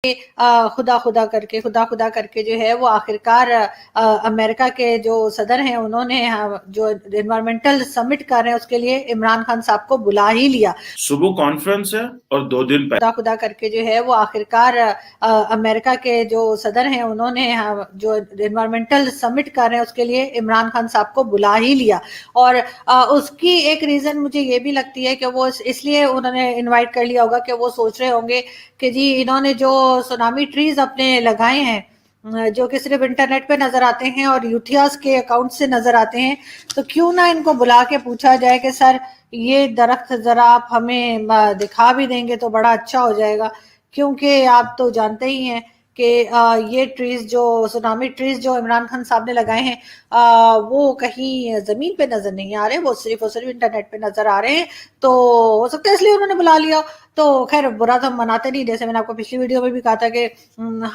خدا خدا کر کے جو ہے وہ آخرکار امریکہ کے جو صدر ہیں انہوں نے جو انوائرمنٹل سمٹ کر رہے ہیں اس کے لیے عمران خان صاحب کو بلا ہی لیا. صبح کانفرنس ہے اور 2 دن پہلے خدا کر کے جو ہے وہ آخرکار امریکہ کے جو صدر ہیں انہوں نے جو انوائرمنٹل سمٹ کر رہے ہیں اس کے لیے عمران خان صاحب کو بلا ہی لیا. اور اس کی ایک ریزن مجھے یہ بھی لگتی ہے کہ وہ اس لیے انہوں نے انوائٹ کر لیا ہوگا کہ وہ سوچ رہے ہوں گے کہ جی انہوں نے جو سونامی ٹریز اپنے لگائے ہیں جو کہ صرف انٹرنیٹ پہ نظر آتے ہیں اور یوتھیاز کے اکاؤنٹ سے نظر آتے ہیں، تو کیوں نہ ان کو بلا کے پوچھا جائے کہ سر یہ درخت ذرا آپ ہمیں دکھا بھی دیں گے تو بڑا اچھا ہو جائے گا، کیونکہ آپ تو جانتے ہی ہیں کہ یہ ٹریز جو سونامی ٹریز جو عمران خان صاحب نے لگائے ہیں وہ کہیں زمین پہ نظر نہیں آ رہے، وہ صرف اور صرف انٹرنیٹ پہ نظر آ رہے ہیں. تو ہو سکتا ہے اس لیے انہوں نے بلا لیا. تو خیر برا تو ہم مناتے نہیں، جیسے میں نے آپ کو پچھلی ویڈیو میں بھی کہا تھا کہ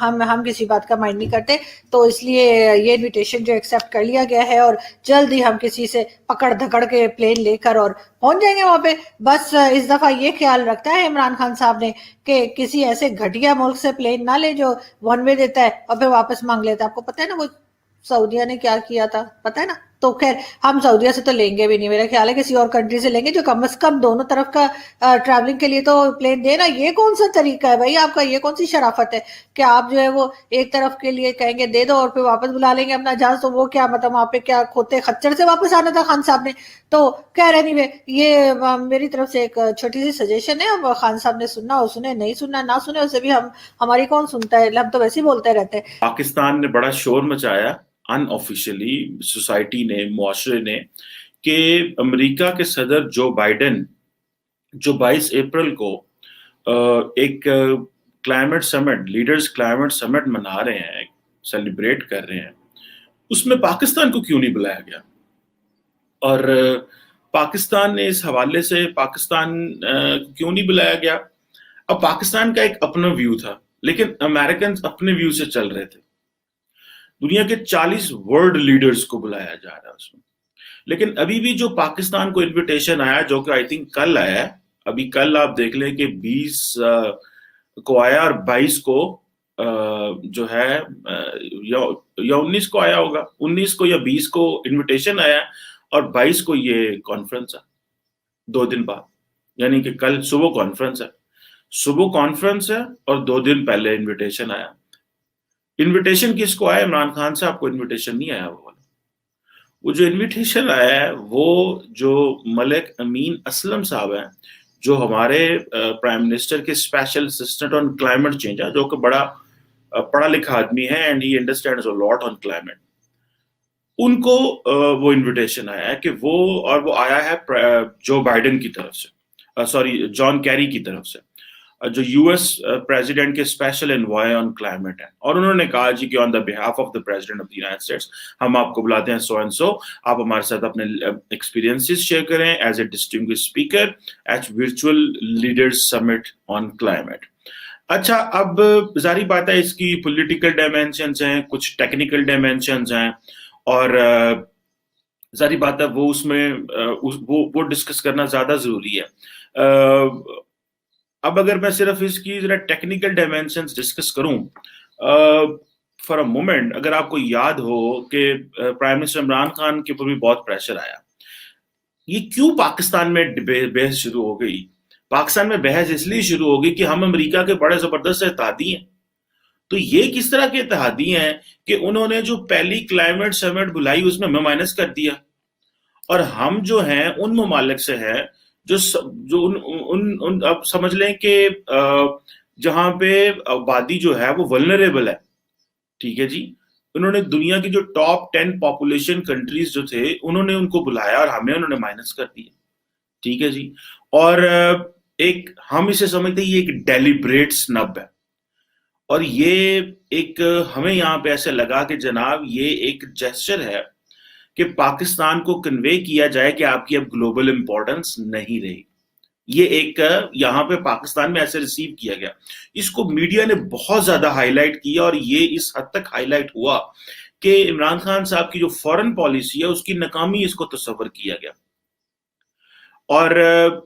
ہم کسی بات کا مائنڈ نہیں کرتے، تو اس لیے یہ انویٹیشن جو ایکسیپٹ کر لیا گیا ہے اور جلد ہی ہم کسی سے پکڑ دھکڑ کے پلین لے کر اور پہنچ جائیں گے وہاں پہ. بس اس دفعہ یہ خیال رکھتا ہے عمران خان صاحب نے کہ کسی ایسے گھٹیا ملک سے پلین نہ لے جو ون وے دیتا ہے اور پھر واپس مانگ لیتا ہے. آپ کو پتہ ہے نا وہ سعودیہ نے کیا کیا تھا، پتہ ہے نا. تو خیر ہم سعودیہ سے تو لیں گے بھی نہیں، میرا خیال ہے کسی اور کنٹری سے لیں گے جو کم از کم دونوں طرف کا ٹریولنگ کے لیے تو پلین دے نا. یہ کون سا طریقہ ہے بھائی آپ کا، یہ کون سی شرافت ہے کہ آپ جو ہے وہ ایک طرف کے لیے کہیں گے دے دو اور پھر واپس بلا لیں گے اپنا جہاز. تو وہ کیا مطلب وہاں پہ کیا کھوتے خچر سے واپس آنا تھا خان صاحب نے. تو کہہ رہے نہیں یہ میری طرف سے ایک چھوٹی سی سجیشن ہے. اب خان صاحب نے سننا ہو سنے، نہیں سننا نہ سنے، اسے بھی ہماری کون سنتا ہے، ہم تو ویسے ہی بولتے رہتے ہیں. پاکستان نے بڑا شور مچایا ان آفیشلی، سوسائٹی نے، معاشرے نے، کہ امریکہ کے صدر جو بائیڈن جو 22 اپریل کو ایک کلائمیٹ سمٹ، لیڈرز کلائمیٹ سمٹ منا رہے ہیں، سیلیبریٹ کر رہے ہیں، اس میں پاکستان کو کیوں نہیں بلایا گیا. اور پاکستان نے اس حوالے سے پاکستان کیوں نہیں بلایا گیا. اب پاکستان کا ایک اپنا ویو تھا، لیکن امریکنز اپنے ویو سے چل رہے تھے. دنیا کے 40 ورلڈ لیڈرز کو بلایا جا رہا ہے اس میں. لیکن ابھی بھی جو پاکستان کو انویٹیشن آیا، جو کہ آئی تھنک کل آیا ہے، ابھی کل آپ دیکھ لیں کہ 20 کو آیا اور 22 کو جو ہے یا 19 کو آیا ہوگا، 19 کو یا 20 کو انویٹیشن آیا اور 22 کو یہ کانفرنس ہے 2 دن بعد. یعنی کہ کل صبح کانفرنس ہے، صبح کانفرنس ہے اور 2 دن پہلے انویٹیشن آیا. انویٹیشن کس کو آیا؟ عمران خان صاحب کو انویٹیشن نہیں آیا. وہ جو انویٹیشن آیا ہے وہ جو ملک امین اسلم صاحب ہیں، جو ہمارے پرائم منسٹر کے special assistant on climate change ہے، جو کہ بڑا پڑھا لکھا آدمی ہے and he understands a lot on climate, ان کو وہ انویٹیشن آیا ہے کہ وہ آیا ہے جو بائیڈن کی طرف سے، سوری جان کیری کی طرف سے، جو یو ایس پریزیڈنٹ کے اسپیشل انوائے آن کلائمیٹ ہیں. اور انہوں نے کہا جی کہ on the behalf of the president of the United States ہم آپ کو بلاتے ہیں سو اینڈ سو، آپ ہمارے ساتھ اپنے ایکسپیرینسز شیئر کریں as a distinguished speaker at virtual leaders summit on climate. اچھا، اب ظاہری بات ہے اس کی پولیٹیکل ڈائمینشنز ہیں، کچھ ٹیکنیکل ڈائمینشنز ہیں، اور ظاہری بات ہے وہ اس میں وہ ڈسکس کرنا زیادہ ضروری ہے. اب اگر میں صرف اس کی ذرا ٹیکنیکل ڈائمینشنز ڈسکس کروں فار اے مومنٹ، اگر آپ کو یاد ہو کہ پرائم منسٹر عمران خان کے اوپر بھی بہت پریشر آیا. یہ کیوں پاکستان میں بحث شروع ہو گئی؟ پاکستان میں بحث اس لیے شروع ہو گئی کہ ہم امریکہ کے بڑے زبردست اتحادی ہیں. تو یہ کس طرح کے اتحادی ہیں کہ انہوں نے جو پہلی کلائمیٹ سمٹ بلائی اس میں مائنس کر دیا، اور ہم جو ہیں ان ممالک سے ہیں جو اب سمجھ لیں کہ جہاں پہ آبادی جو ہے وہ ولنریبل ہے. ٹھیک ہے جی، انہوں نے دنیا کی جو ٹاپ 10 پاپولیشن کنٹریز جو تھے انہوں نے ان کو بلایا اور ہمیں انہوں نے مائنس کر دیا. ٹھیک ہے جی، اور ایک ہم اسے سمجھتے ہیں یہ ایک ڈیلیبریٹ سنب ہے، اور یہ ایک ہمیں یہاں پہ ایسے لگا کہ جناب یہ ایک جیسچر ہے کہ پاکستان کو کنوے کیا جائے کہ آپ کی اب گلوبل امپورٹنس نہیں رہی. یہ ایک یہاں پہ پاکستان میں ایسے ریسیو کیا گیا. اس کو میڈیا نے بہت زیادہ ہائی لائٹ کیا، اور یہ اس حد تک ہائی لائٹ ہوا کہ عمران خان صاحب کی جو فورن پالیسی ہے اس کی ناکامی اس کو تصور کیا گیا. اور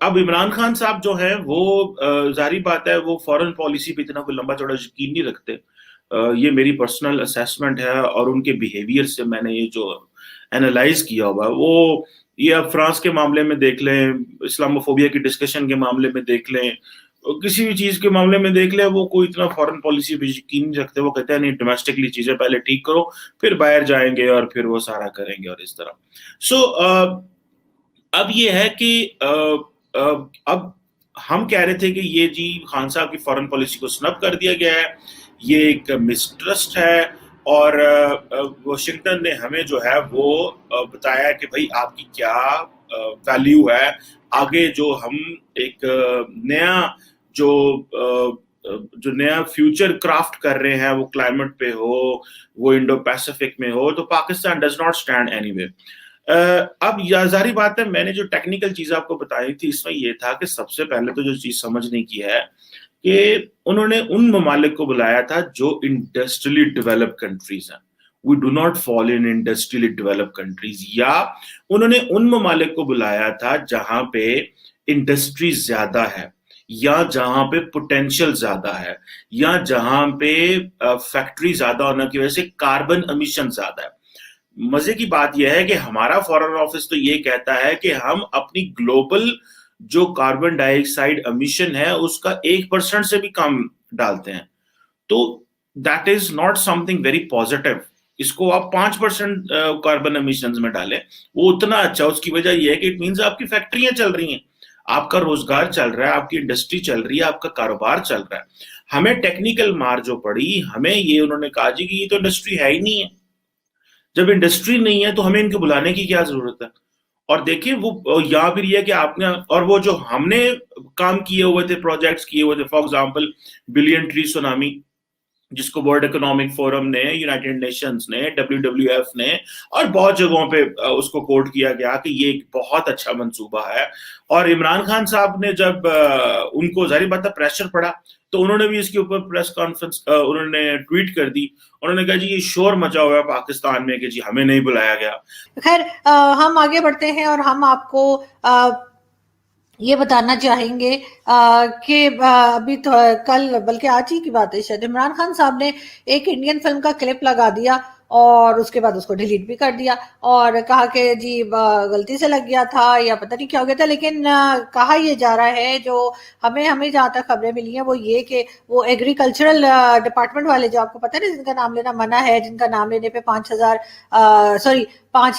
اب عمران خان صاحب جو ہیں وہ ظاہری بات ہے وہ فورن پالیسی پہ اتنا کوئی لمبا چوڑا یقین نہیں رکھتے. یہ میری پرسنل اسیسمنٹ ہے, اور ان کے بیہیویئر سے میں نے یہ جو اینالائز کیا ہوا ہے وہ, یہ اب فرانس کے معاملے میں دیکھ لیں, اسلاموفوبیا کی ڈسکشن کے معاملے میں دیکھ لیں, کسی بھی چیز کے معاملے میں دیکھ لیں, وہ کوئی اتنا فورن پالیسی پہ یقین نہیں رکھتے. وہ کہتے ہیں نہیں, ڈومیسٹکلی چیزیں پہلے ٹھیک کرو, پھر باہر جائیں گے اور پھر وہ سارا کریں گے, اور اس طرح. سو اب یہ ہے کہ اب ہم کہہ رہے تھے کہ یہ جی خان صاحب کی فورن پالیسی کو سنب کر دیا گیا ہے, یہ ایک مسٹرسٹ ہے, اور واشنگٹن نے ہمیں جو ہے وہ بتایا کہ بھائی آپ کی کیا ویلیو ہے, آگے جو ہم ایک نیا جو نیا فیوچر کرافٹ کر رہے ہیں, وہ کلائمیٹ پہ ہو, وہ انڈو پیسیفک میں ہو, تو Pakistan does not stand any way. اب ظاہری بات ہے, میں نے جو ٹیکنیکل چیز آپ کو بتائی تھی اس میں یہ تھا کہ سب سے پہلے تو جو چیز سمجھنے کی ہے کہ انہوں نے ان ممالک کو بلایا تھا جو انڈسٹریلی ڈیولپ کنٹریز ہیں. We do not fall in industrially develop countries. یا انہوں نے ان ممالک کو بلایا تھا جہاں پہ انڈسٹری زیادہ ہے, یا جہاں پہ پوٹینشیل زیادہ ہے, یا جہاں پہ فیکٹری زیادہ ہونے کی وجہ سے کاربن امیشن زیادہ ہے. مزے کی بات یہ ہے کہ ہمارا فارن آفس تو یہ کہتا ہے کہ ہم اپنی گلوبل جو کاربن ڈائی آکسائڈ امیشن ہے اس کا 1% سے بھی کم ڈالتے ہیں. تو that is not something very positive. اس کو آپ 5% کاربن امیشنز میں ڈالیں, وہ اتنا اچھا. اس کی وجہ یہ ہے کہ اٹ مینز آپ کی فیکٹریاں چل رہی ہیں, آپ کا روزگار چل رہا ہے, آپ کی انڈسٹری چل رہی ہے, آپ کا کاروبار چل رہا ہے. ہمیں ٹیکنیکل مار جو پڑی, ہمیں یہ انہوں نے کہا جی کہ یہ تو انڈسٹری ہے ہی نہیں ہے. جب انڈسٹری نہیں ہے تو ہمیں ان کو بلانے کی کیا ضرورت ہے. اور دیکھیں وہ یہاں پھر یہ کہ آپ نے, اور وہ جو ہم نے کام کیے ہوئے تھے, پروجیکٹس کیے ہوئے تھے, for example billion tree tsunami, جس کو ورلڈ اکنامک فورم نے, یونائٹڈ نیشنز نے, WWF نے, اور بہت جگہوں پہ اس کو کوٹ کیا گیا کہ یہ ایک بہت اچھا منصوبہ ہے. اور عمران خان صاحب نے جب ان کو ظاہر بات ہے پریشر پڑا, تو انہوں نے بھی اس کے اوپر پریس کانفرنس انہوں نے ٹویٹ کر دی. انہوں نے کہا جی یہ شور مچا ہوا ہے پاکستان میں کہ جی ہمیں نہیں بلایا گیا. خیر ہم آگے بڑھتے ہیں, اور ہم آپ کو یہ بتانا چاہیں گے کہ ابھی تو کل, بلکہ آج ہی کی بات ہے شاید, عمران خان صاحب نے ایک انڈین فلم کا کلپ لگا دیا اور اس کے بعد اس کو ڈیلیٹ بھی کر دیا, اور کہا کہ جی غلطی سے لگ گیا تھا یا پتہ نہیں کیا ہو گیا تھا. لیکن کہا یہ جا رہا ہے, جو ہمیں جہاں تک خبریں ملی ہیں وہ یہ کہ وہ ایگریکلچرل ڈپارٹمنٹ والے, جو آپ کو پتہ ہے جن کا نام لینا منع ہے, جن کا نام لینے پہ 5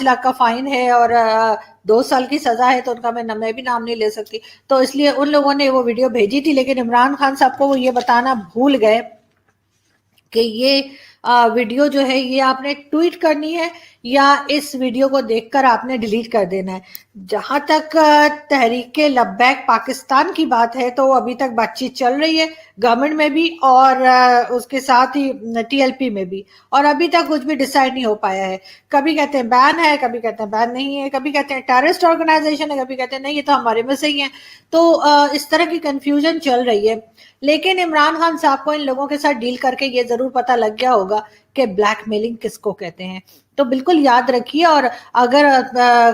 لاکھ کا فائن ہے اور 2 سال کی سزا ہے, تو ان کا میں بھی نام نہیں لے سکتی. تو اس لیے ان لوگوں نے وہ ویڈیو بھیجی تھی, لیکن عمران خان صاحب کو وہ یہ بتانا بھول گئے کہ یہ ویڈیو جو ہے یہ آپ نے ٹویٹ کرنی ہے یا اس ویڈیو کو دیکھ کر آپ نے ڈیلیٹ کر دینا ہے. جہاں تک تحریک لبیک پاکستان کی بات ہے تو ابھی تک بات چیت چل رہی ہے گورنمنٹ میں بھی اور اس کے ساتھ ہی TLP میں بھی, اور ابھی تک کچھ بھی ڈیسائیڈ نہیں ہو پایا ہے. کبھی کہتے ہیں بین ہے, کبھی کہتے ہیں بین نہیں ہے, کبھی کہتے ہیں ٹیررسٹ آرگنائزیشن ہے, کبھی کہتے ہیں نہیں یہ تو ہمارے میں سے ہی ہیں. تو اس طرح کی کنفیوژن چل رہی ہے. لیکن عمران خان صاحب کو ان لوگوں کے ساتھ ڈیل کر کے یہ ضرور پتہ لگ گیا ہوگا کہ بلیک میلنگ کس کو کہتے ہیں. تو بالکل یاد رکھیے, اور اگر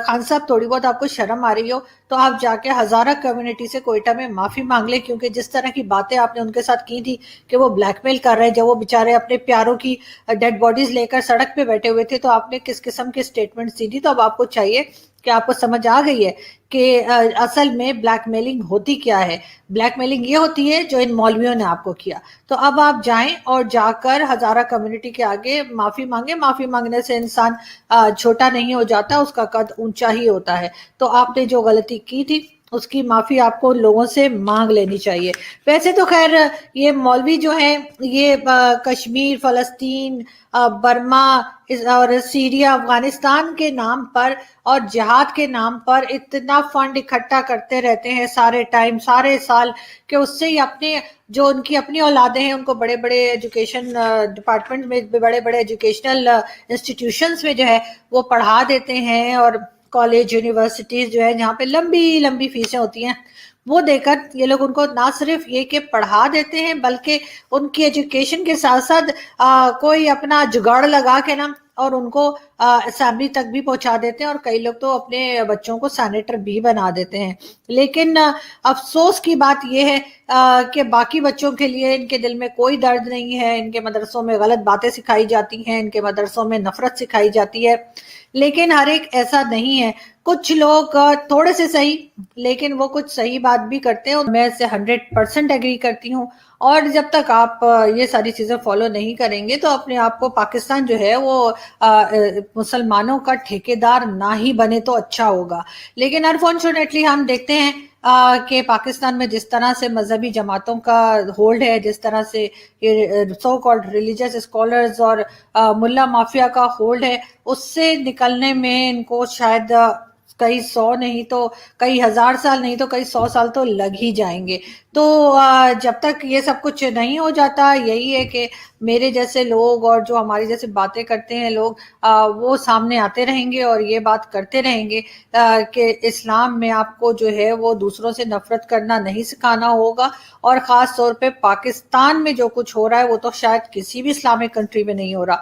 خان صاحب تھوڑی بہت آپ کو شرم آ رہی ہو تو آپ جا کے ہزارہ کمیونٹی سے کوئٹہ میں معافی مانگ لیں, کیونکہ جس طرح کی باتیں آپ نے ان کے ساتھ کی تھی کہ وہ بلیک میل کر رہے ہیں, جب وہ بیچارے اپنے پیاروں کی ڈیڈ باڈیز لے کر سڑک پہ بیٹھے ہوئے تھے, تو آپ نے کس قسم کے سٹیٹمنٹس دی تھی. تو اب آپ کو چاہیے کہ آپ کو سمجھ آ گئی ہے کہ اصل میں بلیک میلنگ ہوتی کیا ہے. بلیک میلنگ یہ ہوتی ہے جو ان مولویوں نے آپ کو کیا. تو اب آپ جائیں اور جا کر ہزارہ کمیونٹی کے آگے معافی مانگیں. معافی مانگنے سے انسان چھوٹا نہیں ہو جاتا, اس کا قد اونچا ہی ہوتا ہے. تو آپ نے جو غلطی کی تھی اس کی معافی آپ کو لوگوں سے مانگ لینی چاہیے. ویسے تو خیر یہ مولوی جو ہیں یہ کشمیر, فلسطین, برما اور سیریا, افغانستان کے نام پر اور جہاد کے نام پر اتنا فنڈ اکٹھا کرتے رہتے ہیں سارے ٹائم, سارے سال, کہ اس سے ہی اپنے جو ان کی اپنی اولادیں ہیں ان کو بڑے بڑے ایجوکیشن ڈپارٹمنٹ میں, بڑے بڑے ایجوکیشنل انسٹیٹیوشنز میں جو ہے وہ پڑھا دیتے ہیں, اور کالج یونیورسٹیز جو ہے جہاں پہ لمبی لمبی فیسیں ہوتی ہیں وہ دے کر یہ لوگ ان کو نہ صرف یہ کہ پڑھا دیتے ہیں بلکہ ان کی ایجوکیشن کے ساتھ ساتھ کوئی اپنا جگاڑ لگا کے نا اور ان کو اسمبلی تک بھی پہنچا دیتے ہیں، اور کئی لوگ تو اپنے بچوں کو سینیٹر بھی بنا دیتے ہیں۔ لیکن افسوس کی بات یہ ہے کہ باقی بچوں کے لیے ان کے دل میں کوئی درد نہیں ہے، ان کے مدرسوں میں غلط باتیں سکھائی جاتی ہیں، ان کے مدرسوں میں نفرت سکھائی جاتی ہے، لیکن ہر ایک ایسا نہیں ہے۔ کچھ لوگ تھوڑے سے صحیح، لیکن وہ کچھ صحیح بات بھی کرتے ہیں، اور میں اس سے 100% ایگری کرتی ہوں۔ اور جب تک آپ یہ ساری چیزیں فالو نہیں کریں گے تو اپنے آپ کو پاکستان جو ہے وہ مسلمانوں کا ٹھیکیدار نہ ہی بنے تو اچھا ہوگا۔ لیکن انفارچونیٹلی ہم دیکھتے ہیں کہ پاکستان میں جس طرح سے مذہبی جماعتوں کا ہولڈ ہے، جس طرح سے سو کالڈ ریلیجس اسکالرز اور ملا مافیا کا ہولڈ ہے، اس سے نکلنے میں ان کو شاید کئی 100 نہیں تو کئی ہزار سال نہیں تو کئی 100 سال تو لگ ہی جائیں گے۔ تو جب تک یہ سب کچھ نہیں ہو جاتا، یہی ہے کہ میرے جیسے لوگ اور جو ہماری جیسے باتیں کرتے ہیں لوگ، وہ سامنے آتے رہیں گے اور یہ بات کرتے رہیں گے کہ اسلام میں آپ کو جو ہے وہ دوسروں سے نفرت کرنا نہیں سکھانا ہوگا، اور خاص طور پہ پاکستان میں جو کچھ ہو رہا ہے وہ تو شاید کسی بھی اسلامک کنٹری میں نہیں ہو رہا۔